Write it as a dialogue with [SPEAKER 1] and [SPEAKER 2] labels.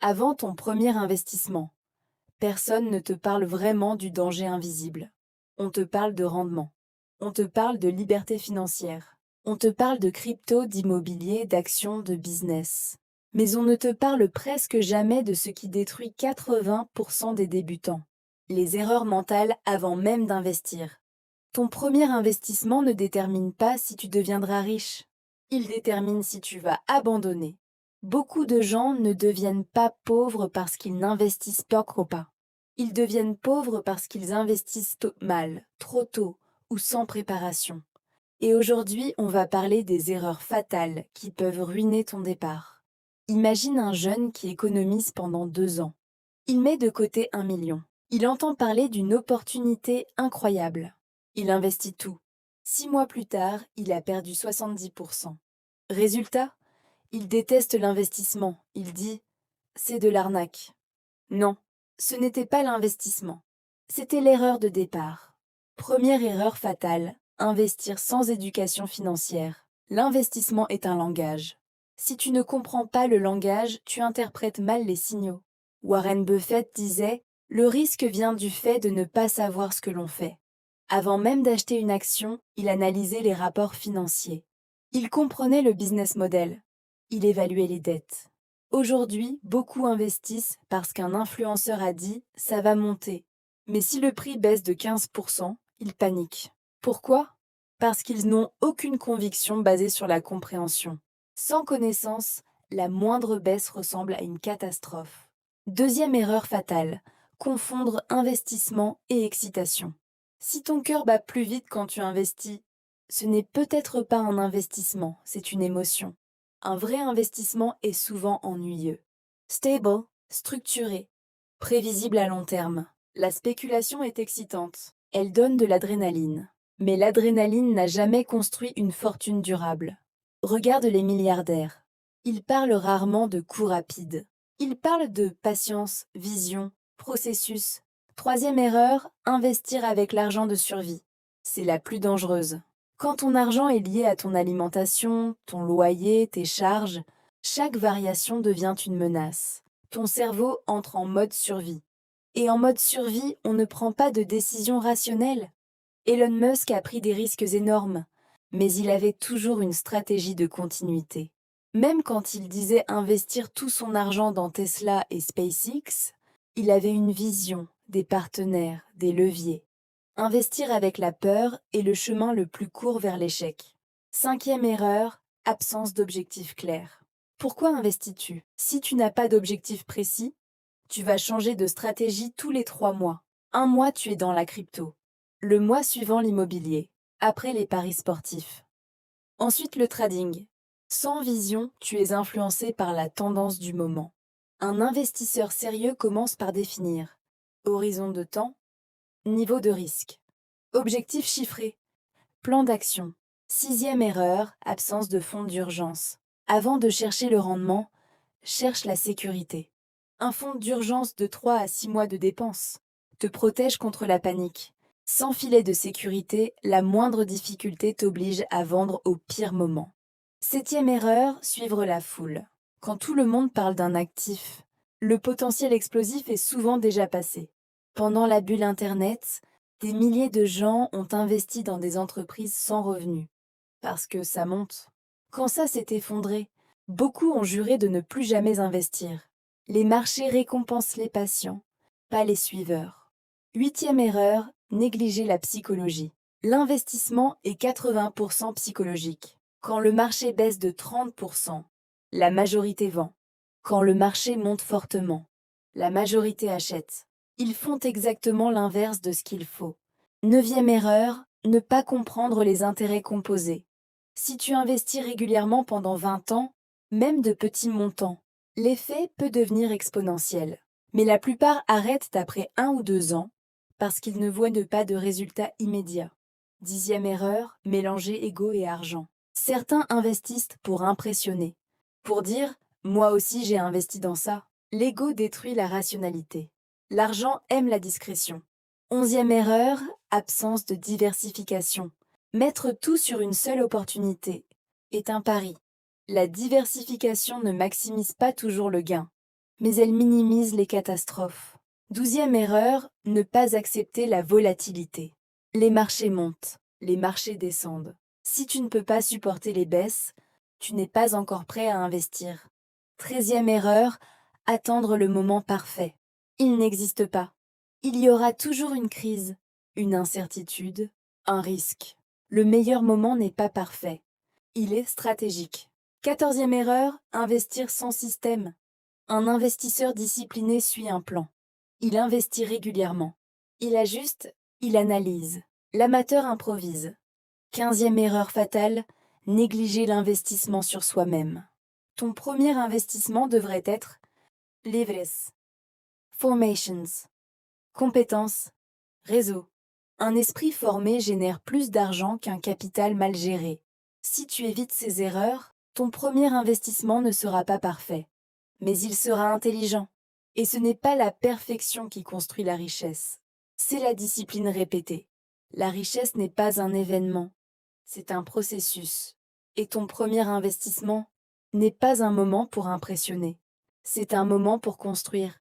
[SPEAKER 1] Avant ton premier investissement, personne ne te parle vraiment du danger invisible. On te parle de rendement. On te parle de liberté financière. On te parle de crypto, d'immobilier, d'actions, de business. Mais on ne te parle presque jamais de ce qui détruit 80% des débutants. Les erreurs mentales avant même d'investir. Ton premier investissement ne détermine pas si tu deviendras riche. Il détermine si tu vas abandonner. Beaucoup de gens ne deviennent pas pauvres parce qu'ils n'investissent pas trop pas. Ils deviennent pauvres parce qu'ils investissent mal, trop tôt ou sans préparation. Et aujourd'hui, on va parler des erreurs fatales qui peuvent ruiner ton départ. Imagine un jeune qui économise pendant 2 ans. Il met de côté 1 million. Il entend parler d'une opportunité incroyable. Il investit tout. 6 mois plus tard, il a perdu 70%. Résultat, il déteste l'investissement. Il dit « c'est de l'arnaque ». Non, ce n'était pas l'investissement. C'était l'erreur de départ. Première erreur fatale, investir sans éducation financière. L'investissement est un langage. Si tu ne comprends pas le langage, tu interprètes mal les signaux. Warren Buffett disait « Le risque vient du fait de ne pas savoir ce que l'on fait ». Avant même d'acheter une action, il analysait les rapports financiers. Il comprenait le business model. Il évaluait les dettes. Aujourd'hui, beaucoup investissent parce qu'un influenceur a dit « ça va monter ». Mais si le prix baisse de 15%, ils paniquent. Pourquoi? Parce qu'ils n'ont aucune conviction basée sur la compréhension. Sans connaissance, la moindre baisse ressemble à une catastrophe. Deuxième erreur fatale, confondre investissement et excitation. Si ton cœur bat plus vite quand tu investis, ce n'est peut-être pas un investissement, c'est une émotion. Un vrai investissement est souvent ennuyeux. Stable, structuré, prévisible à long terme. La spéculation est excitante. Elle donne de l'adrénaline. Mais l'adrénaline n'a jamais construit une fortune durable. Regarde les milliardaires. Ils parlent rarement de coups rapides. Ils parlent de patience, vision, processus. Troisième erreur, investir avec l'argent de survie. C'est la plus dangereuse. Quand ton argent est lié à ton alimentation, ton loyer, tes charges, chaque variation devient une menace. Ton cerveau entre en mode survie. Et en mode survie, on ne prend pas de décision rationnelle. Elon Musk a pris des risques énormes, mais il avait toujours une stratégie de continuité. Même quand il disait investir tout son argent dans Tesla et SpaceX, il avait une vision, des partenaires, des leviers. Investir avec la peur est le chemin le plus court vers l'échec. Cinquième erreur, absence d'objectif clair. Pourquoi investis-tu? Si tu n'as pas d'objectif précis, tu vas changer de stratégie tous les 3 mois. Un mois, tu es dans la crypto. Le mois suivant, l'immobilier. Après, les paris sportifs. Ensuite, le trading. Sans vision, tu es influencé par la tendance du moment. Un investisseur sérieux commence par définir horizon de temps, niveau de risque, objectif chiffré, plan d'action. Sixième erreur, absence de fonds d'urgence. Avant de chercher le rendement, cherche la sécurité. Un fonds d'urgence de 3 à 6 mois de dépenses te protège contre la panique. Sans filet de sécurité, la moindre difficulté t'oblige à vendre au pire moment. Septième erreur, suivre la foule. Quand tout le monde parle d'un actif, le potentiel explosif est souvent déjà passé. Pendant la bulle Internet, des milliers de gens ont investi dans des entreprises sans revenus. Parce que ça monte. Quand ça s'est effondré, beaucoup ont juré de ne plus jamais investir. Les marchés récompensent les patients, pas les suiveurs. Huitième erreur, négliger la psychologie. L'investissement est 80% psychologique. Quand le marché baisse de 30%, la majorité vend. Quand le marché monte fortement, la majorité achète. Ils font exactement l'inverse de ce qu'il faut. Neuvième erreur, ne pas comprendre les intérêts composés. Si tu investis régulièrement pendant 20 ans, même de petits montants, l'effet peut devenir exponentiel. Mais la plupart arrêtent après 1 ou 2 ans parce qu'ils ne voient pas de résultats immédiats. Dixième erreur, mélanger ego et argent. Certains investissent pour impressionner, pour dire « moi aussi j'ai investi dans ça ». L'ego détruit la rationalité. L'argent aime la discrétion. Onzième erreur, absence de diversification. Mettre tout sur une seule opportunité est un pari. La diversification ne maximise pas toujours le gain. mais elles minimisent les catastrophes. 12e erreur, ne pas accepter la volatilité. Les marchés montent, les marchés descendent. Si tu ne peux pas supporter les baisses, tu n'es pas encore prêt à investir. 13e erreur, attendre le moment parfait. Il n'existe pas. Il y aura toujours une crise, une incertitude, un risque. Le meilleur moment n'est pas parfait. Il est stratégique. 14e erreur, investir sans système. Un investisseur discipliné suit un plan. Il investit régulièrement. Il ajuste, il analyse. L'amateur improvise. 15e erreur fatale, négliger l'investissement sur soi-même. Ton premier investissement devrait être livres, formations, compétences, réseau. Un esprit formé génère plus d'argent qu'un capital mal géré. Si tu évites ces erreurs, ton premier investissement ne sera pas parfait, mais il sera intelligent. Et ce n'est pas la perfection qui construit la richesse, c'est la discipline répétée. La richesse n'est pas un événement, c'est un processus. Et ton premier investissement n'est pas un moment pour impressionner, c'est un moment pour construire.